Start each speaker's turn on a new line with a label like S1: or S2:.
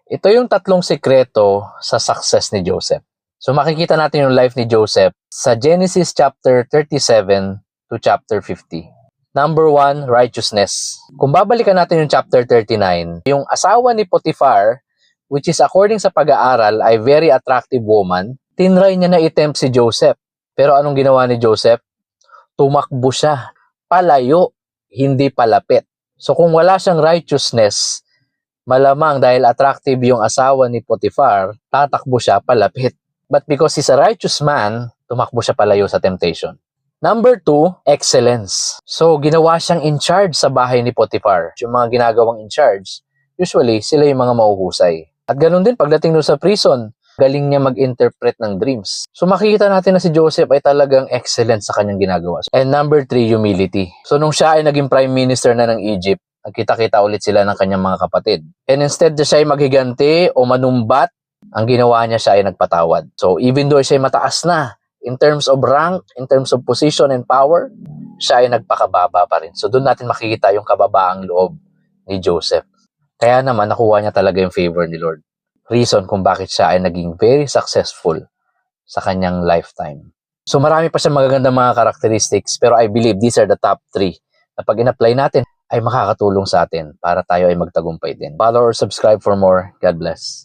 S1: Ito yung tatlong sekreto sa success ni Joseph. So makikita natin yung life ni Joseph sa Genesis chapter 37 to chapter 50. Number 1, righteousness. Kung babalikan natin yung chapter 39, yung asawa ni Potiphar, which is according sa pag-aaral ay very attractive woman, tinry niya na i-tempt si Joseph. Pero anong ginawa ni Joseph? Tumakbo siya. Palayo, hindi palapit. So kung wala siyang righteousness, malamang dahil attractive yung asawa ni Potiphar, tatakbo siya palapit. But because he's a righteous man, tumakbo siya palayo sa temptation. Number 2, excellence. So, ginawa siyang in charge sa bahay ni Potiphar. Yung mga ginagawang in charge, usually, sila yung mga mahuhusay. At ganun din, pagdating doon sa prison, galing niya mag-interpret ng dreams. So, makikita natin na si Joseph ay talagang excellent sa kanyang ginagawa. And number 3, humility. So, nung siya ay naging prime minister na ng Egypt, nagkita-kita ulit sila ng kanyang mga kapatid. And instead na siya ay maghiganti o manumbat, ang ginawa niya siya ay nagpatawad. So, even though siya ay mataas na, in terms of rank, in terms of position and power, siya ay nagpakababa pa rin. So, doon natin makikita yung kababaang loob ni Joseph. Kaya naman, nakuha niya talaga yung favor ni Lord. Reason kung bakit siya ay naging very successful sa kanyang lifetime. So, marami pa siyang magagandang mga characteristics, pero I believe these are the top 3 na pag in-apply natin, ay makakatulong sa atin para tayo ay magtagumpay din. Follow or subscribe for more. God bless.